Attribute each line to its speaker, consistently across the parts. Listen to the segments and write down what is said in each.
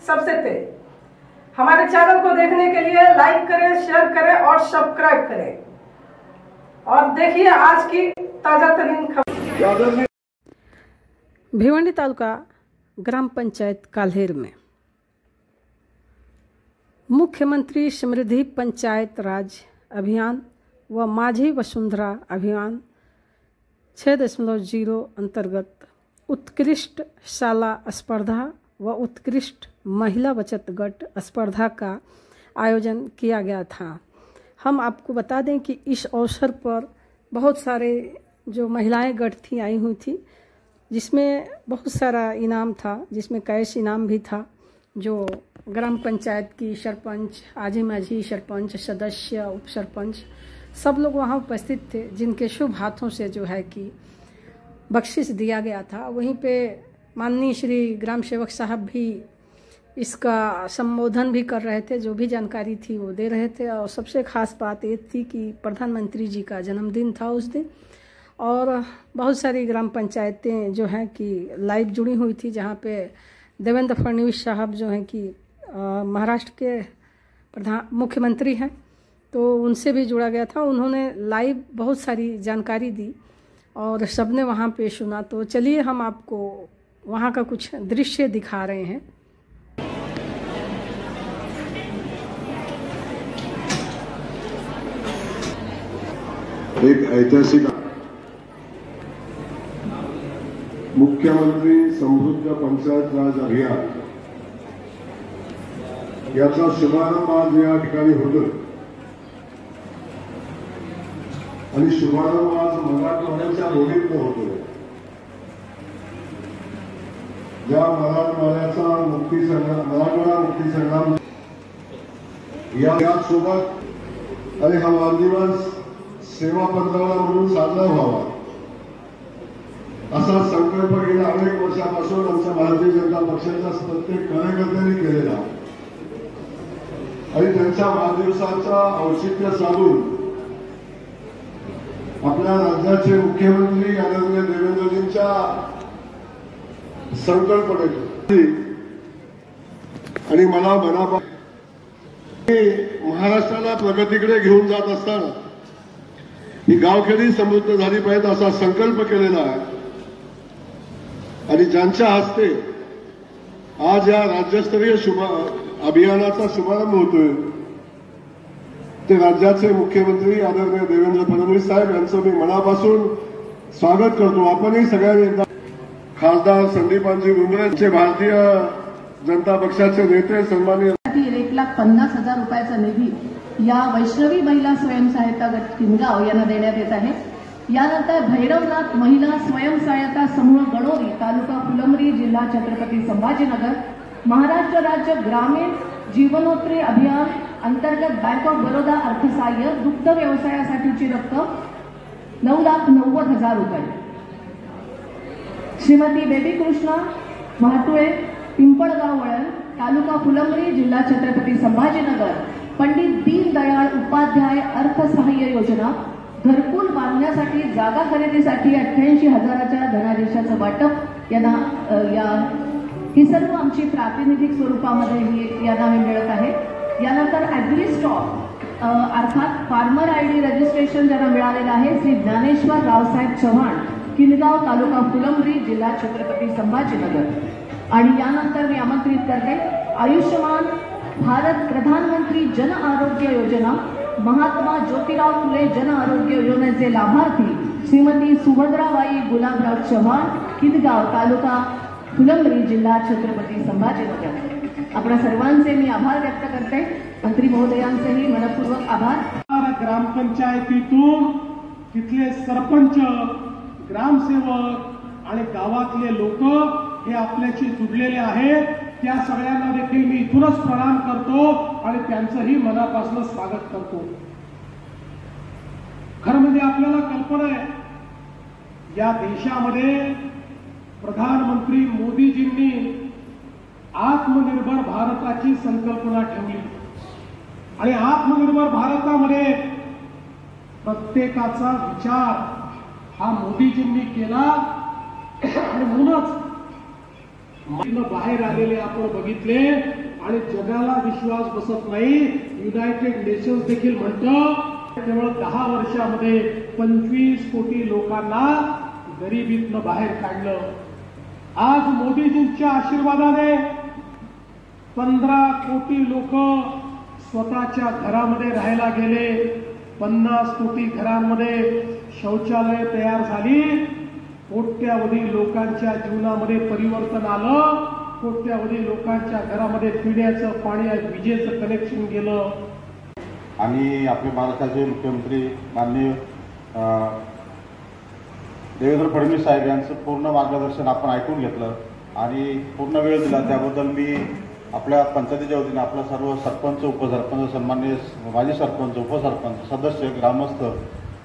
Speaker 1: सबसे तेज। हमारे चैनल को देखने के लिए लाइक करें, शेयर करें और सब्सक्राइब करें और देखिए आज की ताजा तरीन खबर।
Speaker 2: भिवंडी तालुका ग्राम पंचायत काल्हेर में मुख्यमंत्री समृद्धि पंचायत राज अभियान व माझी वसुंधरा अभियान 6.0 अंतर्गत उत्कृष्ट शाला स्पर्धा व उत्कृष्ट महिला बचत गट स्पर्धा का आयोजन किया गया था। हम आपको बता दें कि इस अवसर पर बहुत सारे जो महिलाएं गट थी आई हुई थी, जिसमें बहुत सारा इनाम था, जिसमें कैश इनाम भी था। जो ग्राम पंचायत की सरपंच, आजी माझी सरपंच, सदस्य, उप सरपंच सब लोग वहाँ उपस्थित थे, जिनके शुभ हाथों से जो है कि बख्शिश दिया गया था। वहीं पे माननीय श्री ग्राम सेवक साहब भी इसका संबोधन भी कर रहे थे, जो भी जानकारी थी वो दे रहे थे। और सबसे खास बात ये थी कि प्रधानमंत्री जी का जन्मदिन था उस दिन, और बहुत सारी ग्राम पंचायतें जो हैं कि लाइव जुड़ी हुई थी, जहाँ पे देवेंद्र फडणवीस साहब जो हैं कि महाराष्ट्र के मुख्यमंत्री हैं, तो उनसे भी जुड़ा गया था। उन्होंने लाइव बहुत सारी जानकारी दी और सबने वहाँ पे सुना। तो चलिए हम आपको वहाँ का कुछ दृश्य दिखा रहे हैं।
Speaker 3: एक ऐतिहासिक मुख्यमंत्री समृद्ध पंचायत राज अभियान याचा शुभारंभ आज या ठिकाणी होतो आणि शुभारंभ आज मराठवाड्याच्या दोन्हीतनं होतो। ज्या मराठवाड्याचा मराठवाडा मुक्ती संग्राम यासोबत आणि हा वाढदिवस सेवा पंधरवडा म्हणून साजरा व्हावा असा संकल्प गेल्या अनेक वर्षापासून आमच्या भारतीय जनता पक्षाच्या प्रत्येक कार्यकर्त्यांनी केलेला आणि त्यांच्या वाढदिवसाचा औचित्य साधून आपल्या राज्याचे मुख्यमंत्री आदरणीय देवेंद्रजींच्या संकल्पनेतून आणि मला महाराष्ट्राला प्रगतीकडे घेऊन जात असताना ही गावखेडी समृद्ध झाली पाहिजे असा संकल्प केलेला आहे। आणि ज्यांच्या हस्ते आज या राज्यस्तरीय अभियानाचा शुभारंभ होतोय ते राज्याचे मुख्यमंत्री आदरणीय देवेंद्र फडणवीस साहेब यांचं मी मनापासून स्वागत करतो। आपणही सगळ्यांनी एकदा खासदार संदीपानजी रुंगरे, भारतीय जनता पक्षाचे नेते, सन्माननीय
Speaker 4: 1,50,000 रुपयाचा निधी या वैष्णवी महिला स्वयंसहायता गट किनगाव यांना देण्यात येत आहे। यानंतर भैरवनाथ महिला स्वयंसहायता समूह गणोरी, तालुका फुलंब्री, जिल्हा छत्रपती संभाजीनगर, महाराष्ट्र राज्य ग्रामीण जीवनोत्री अभियान अंतर्गत बँक ऑफ बरोदा अर्थसहाय्य दुग्ध व्यवसायासाठीची रक्कम 9,90,000 रुपये। श्रीमती बेबी कृष्णा महातुळे, पिंपळगाव वळण, तालुका फुलंब्री, जिल्हा छत्रपती संभाजीनगर, पंडित दीनदयाळ उपाध्याय अर्थसहाय्य योजना घरकुल बांधण्यासाठी जागा खरेदीसाठी 88,000च्या धनादेशाचं वाटप यांना ही सर्व आमची प्रातिनिधिक स्वरूपामध्ये यांना मिळत आहे। यानंतर ॲग्री स्टॉक अर्थात फार्मर आयडी रजिस्ट्रेशन ज्यांना मिळालेलं आहे श्री ज्ञानेश्वर रावसाहेब चव्हाण, किनगाव, तालुका फुलंब्री, जिल्हा छत्रपती संभाजीनगर। आणि यानंतर मी आमंत्रित करते आयुष्यमान भारत प्रधानमंत्री जन आरोग्य योजना महात्मा ज्योतिराव फुले जन आरोग्य योजनेचे लाभार्थी श्रीमती सुभद्राबाई गुलाबराव चव्हाण, किनगाव, तालुका फुलंब्री, जिल्हा छत्रपती संभाजीनगर। आपल्या सर्वांचे मी आभार व्यक्त करते, मंत्री महोदयांचेही मनपूर्वक आभार।
Speaker 5: ग्रामपंचायतीतून तिथले सरपंच, ग्रामसेवक आणि गावातले लोक हे आपल्याशी जुडलेले आहेत, त्या सगळ्यांना देखील मी इथूनच प्रणाम करतो आणि त्यांचंही मनापासून स्वागत करतो। खरं म्हणजे आपल्याला कल्पना आहे या देशामध्ये प्रधानमंत्री मोदीजींनी आत्मनिर्भर भारताची संकल्पना ठेवली आणि आत्मनिर्भर भारतामध्ये प्रत्येकाचा विचार हा मोदीजींनी केला आणि म्हणूनच बाहेर आलेले आपण बघितले आणि जगाला विश्वास बसत नाही. युनायटेड नेशन्स देखील म्हणतं केवळ 10 वर्षामध्ये 25 कोटी लोकांना गरिबीतनं बाहेर काढलं. आज मोदीजींच्या आशीर्वादाने 15 कोटी लोक स्वतःच्या घरामध्ये राहायला गेले. 50 कोटी घरांमध्ये शौचालय तयार झाली. कोट्यावधी लोकांच्या जीवनामध्ये परिवर्तन आलं. कोट्यावधी लोकांच्या घरामध्ये पिण्याचं पाणी विजेचं कनेक्शन गेलं.
Speaker 6: आणि आपले महाराष्ट्राचे मुख्यमंत्री माननीय देवेंद्र फडणवीस साहेब यांचं पूर्ण मार्गदर्शन आपण ऐकून घेतलं आणि पूर्ण वेळ दिला त्याबद्दल मी आपल्या पंचायतीच्या वतीने आपला सर्व सरपंच उपसरपंच सन्माननीय माजी सरपंच उपसरपंच सदस्य ग्रामस्थ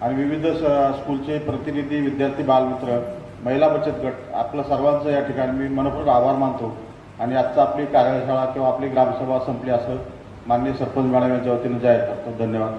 Speaker 6: आणि विविध स्कूलचे प्रतिनिधी विद्यार्थी बालमित्र महिला बचत गट आपल्या सर्वांचं या ठिकाणी मी मनपूर्वक आभार मानतो. आणि आजचा आपली कार्यशाळा किंवा आपली ग्रामसभा संपली असं माननीय सरपंच मॅडम यांच्या वतीने जाहीर करतो. धन्यवाद.